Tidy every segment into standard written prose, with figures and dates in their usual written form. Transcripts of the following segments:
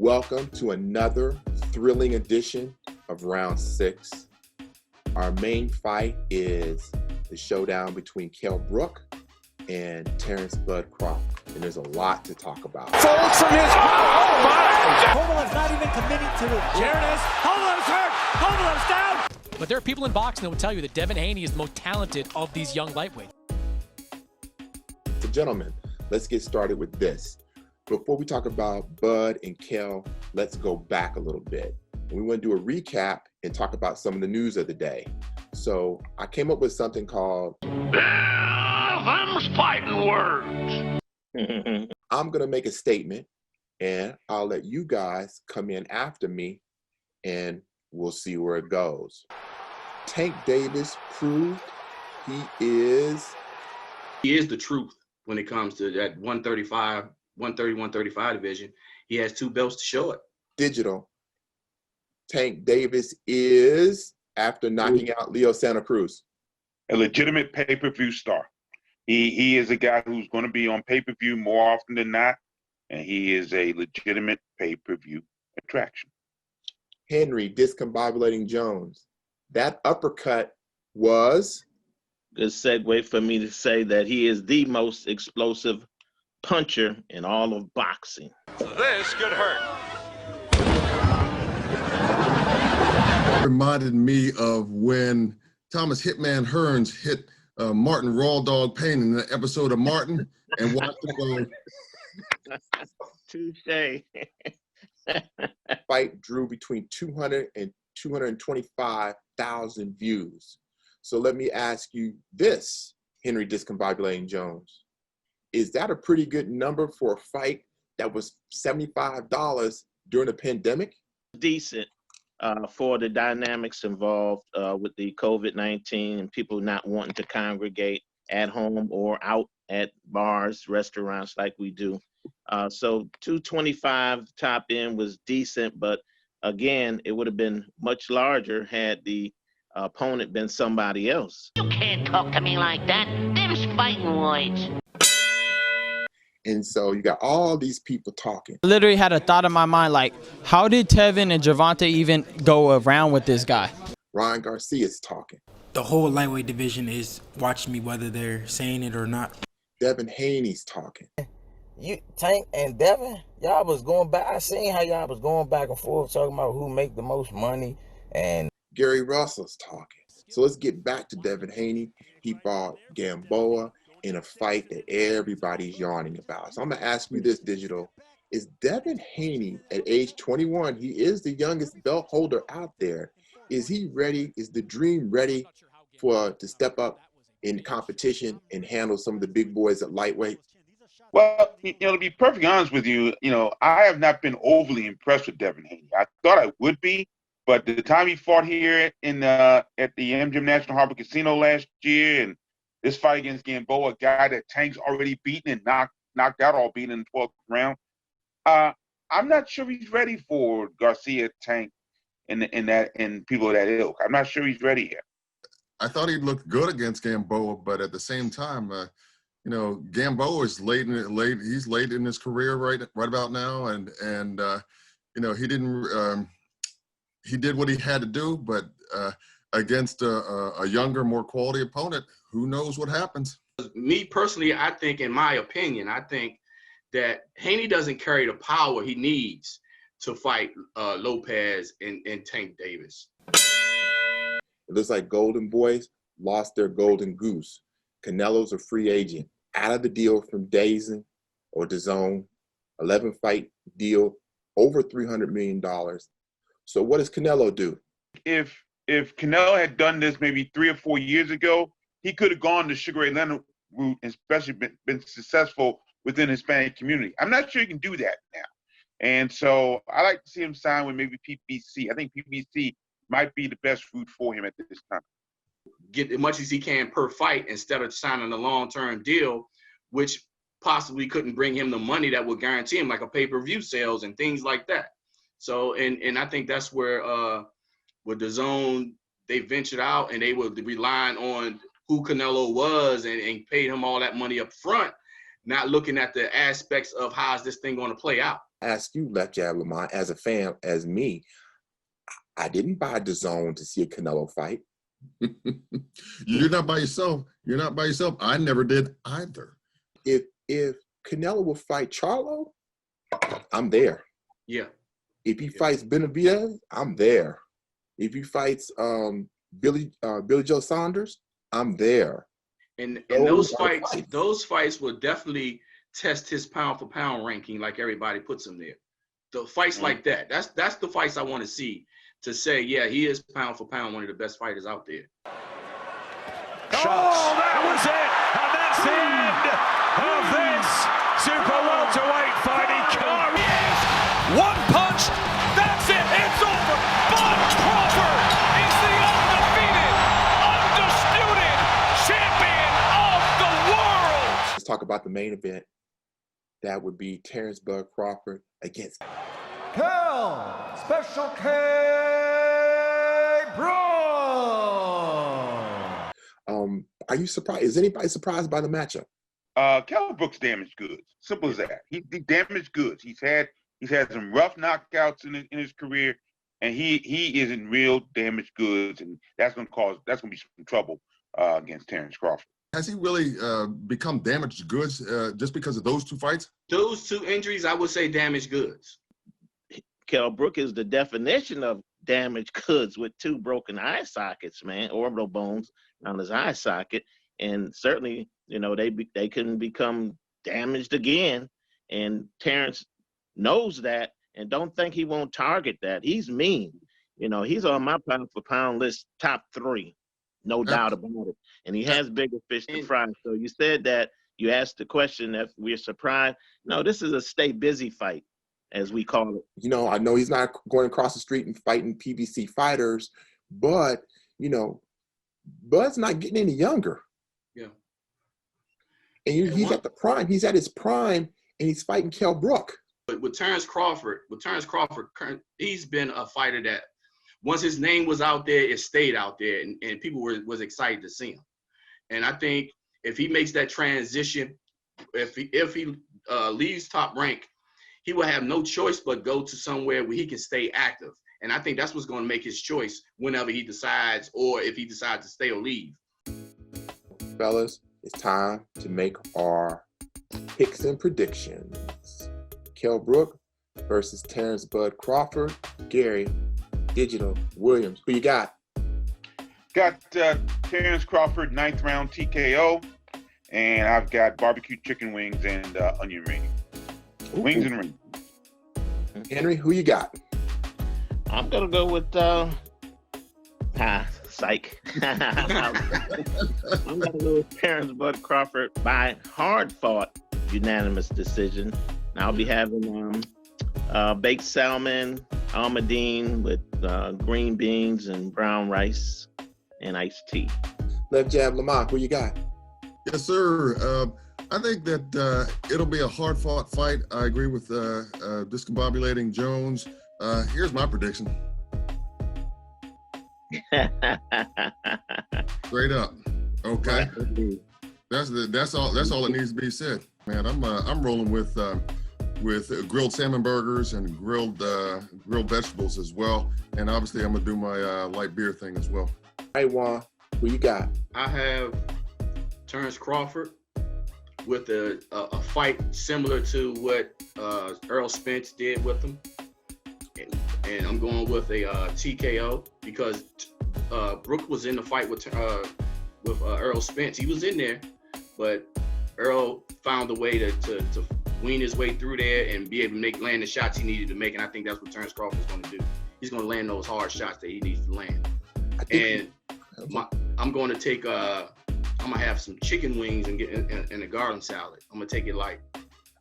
Welcome to another thrilling edition of Round 6. Our main fight is the showdown between Kell Brook and Terence Crawford. And there's a lot to talk about. Folds from his oh my! Kovalev's not even committing to it. There it is. Kovalev's hurt. Kovalev's down. But there are people in boxing that will tell you that Devin Haney is the most talented of these young lightweights. So gentlemen, let's get started with this. Before we talk about Bud and Kell, let's go back a little bit. We want to do a recap and talk about some of the news of the day. So I came up with something called them's fighting words. I'm going to make a statement and I'll let you guys come in after me and we'll see where it goes. Tank Davis proved he is the truth when it comes to that 135, 130, 135 division. He has two belts to show it. Digital. Tank Davis is, after knocking out Leo Santa Cruz, a legitimate pay-per-view star. He is a guy who's going to be on pay-per-view more often than not, and he is a legitimate pay-per-view attraction. Henry Discombobulating Jones. That uppercut was good segue for me to say that he is the most explosive puncher in all of boxing. This could hurt. Reminded me of when Thomas Hitman Hearns hit Martin Raw Dog Payne in the episode of Martin and watched him go. Touche. Fight drew between 200 and 225,000 views. So let me ask you this, Henry Discombobulating Jones. Is that a pretty good number for a fight that was $75 during the pandemic? Decent for the dynamics involved with the COVID-19 and people not wanting to congregate at home or out at bars, restaurants like we do. So 225 top end was decent, but again, it would have been much larger had the opponent been somebody else. You can't talk to me like that. Them's fighting words. And so you got all these people talking. I literally had a thought in my mind, like, how did Devin and Gervonta even go around with this guy? Ryan Garcia's talking. The whole lightweight division is watching me whether they're saying it or not. Devin Haney's talking. You Tank and Devin, y'all was going back. I seen how y'all was going back and forth talking about who make the most money. And Gary Russell's talking. So let's get back to Devin Haney. He fought Gamboa in a fight that everybody's yarning about. So I'm going to ask you this, Digital. Is Devin Haney at age 21, he is the youngest belt holder out there. Is he ready? Is the dream ready to step up in competition and handle some of the big boys at lightweight? Well, to be perfectly honest with you, I have not been overly impressed with Devin Haney. I thought I would be, but the time he fought here at the MGM National Harbor Casino last year, and this fight against Gamboa, a guy that Tank's already beaten and knocked out, all beaten in the 12th round, I'm not sure he's ready for Garcia, Tank, and people of that ilk. I'm not sure he's ready yet. I thought he looked good against Gamboa, but at the same time, Gamboa is he's late in his career right about now, and he didn't he did what he had to do, but against a younger, more quality opponent, who knows what happens? Me personally, I think, in my opinion, I think that Haney doesn't carry the power he needs to fight Lopez and Tank Davis. It looks like Golden Boys lost their golden goose. Canelo's a free agent, out of the deal from DAZN or DAZN, 11-fight deal, over $300 million. So what does Canelo do? If Canelo had done this maybe 3 or 4 years ago, he could have gone the Sugar Ray Leonard route and especially been successful within the Hispanic community. I'm not sure he can do that now. And so I like to see him sign with maybe PBC. I think PBC might be the best route for him at this time. Get as much as he can per fight instead of signing a long-term deal, which possibly couldn't bring him the money that would guarantee him, like a pay-per-view sales and things like that. So, and I think that's where with the zone, they ventured out and they were relying on who Canelo was and paid him all that money up front. not looking at the aspects of how is this thing going to play out. I ask you, Left Jab Lamont, as a fan, as me, I didn't buy DAZN to see a Canelo fight. You're not by yourself. You're not by yourself. I never did either. If Canelo will fight Charlo, I'm there. Yeah. If he fights Benavidez, I'm there. If he fights Billy Joe Saunders, I'm there. And those fights will definitely test his pound for pound ranking, like everybody puts him there. The fights like that, that's the fights I want to see, to say, yeah, he is pound for pound one of the best fighters out there. Oh, that was it, and that's the end of this super welterweight fight. One punch, that's it, it's over. Bud Crawford is the undefeated, undisputed champion of the world. Let's talk about the main event. That would be Terence Bud Crawford against Kell Special K Brook. Are you surprised? Is anybody surprised by the matchup? Kell Brook's damaged goods. Simple as that. He damaged goods. He's had some rough knockouts in his career, and he is in real damaged goods, and that's gonna be some trouble against Terence Crawford. Has he really become damaged goods just because of those two fights? Those two injuries, I would say damaged goods. Kell Brook is the definition of damaged goods with two broken eye sockets, man, orbital bones around his eye socket. And certainly, they can become damaged again. And Terence knows that and don't think he won't target that. He's mean. He's on my pound for pound list, top 3, no doubt about it. And he has bigger fish to fry. So you said that, you asked the question if we're surprised. No, this is a stay busy fight, as we call it. I know he's not going across the street and fighting PBC fighters, but, Bud's not getting any younger. Yeah. And he's at the prime. He's at his prime, and he's fighting Kell Brook. But with Terence Crawford, he's been a fighter that once his name was out there, it stayed out there, and people was excited to see him. And I think if he makes that transition, if he leaves Top Rank, he will have no choice but go to somewhere where he can stay active. And I think that's what's going to make his choice whenever he decides, or if he decides to stay or leave. Fellas, it's time to make our picks and predictions. Kell Brook versus Terence Bud Crawford. Gary, Digital, Williams, who you got? Got Terence Crawford, 9th round TKO, and I've got barbecue chicken wings and onion rings. Ooh. Wings and rings. Henry, who you got? I'm gonna go with psych. I'm gonna go with Terence Bud Crawford by hard-fought unanimous decision. I'll be having baked salmon, almondine with green beans and brown rice and iced tea. Left Jab Lamont, who you got? Yes, sir. I think that it'll be a hard-fought fight. I agree with Discombobulating Jones. Here's my prediction. Straight up. Okay. That's all that needs to be said. Man, I'm rolling with grilled salmon burgers and grilled vegetables as well. And obviously I'm gonna do my light beer thing as well. Hey Juan, who you got? I have Terence Crawford with a fight similar to what Errol Spence did with him. And I'm going with a TKO because Brook was in the fight with Errol Spence. He was in there, but Errol found a way to wean his way through there and be able to land the shots he needed to make. And I think that's what Terence Crawford's going to do. He's going to land those hard shots that he needs to land. And I'm going to take I'm going to have some chicken wings and get in a garden salad. I'm going to take it light.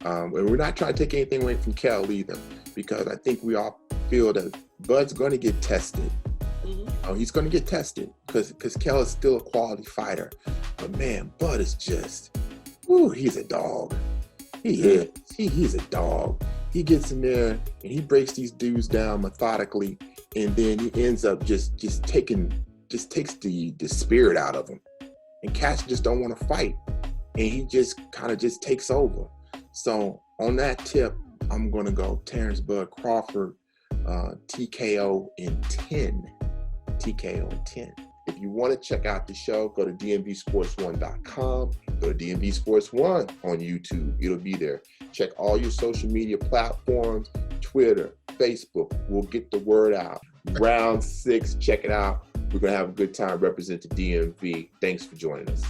And we're not trying to take anything away from Kell either, because I think we all feel that Bud's going to get tested. Mm-hmm. He's going to get tested because Kell is still a quality fighter. But man, Bud is just, he's a dog. He is. He's a dog. He gets in there and he breaks these dudes down methodically, and then he ends up just takes the spirit out of them. And cats just don't want to fight. and he just kind of just takes over. So on that tip, I'm going to go Terence Bud Crawford, TKO in 10. TKO in 10. If you want to check out the show, go to dmvsports1.com. Go to DMV Sports 1 on YouTube. It'll be there. Check all your social media platforms, Twitter, Facebook. We'll get the word out. Round 6, check it out. We're going to have a good time representing DMV. Thanks for joining us.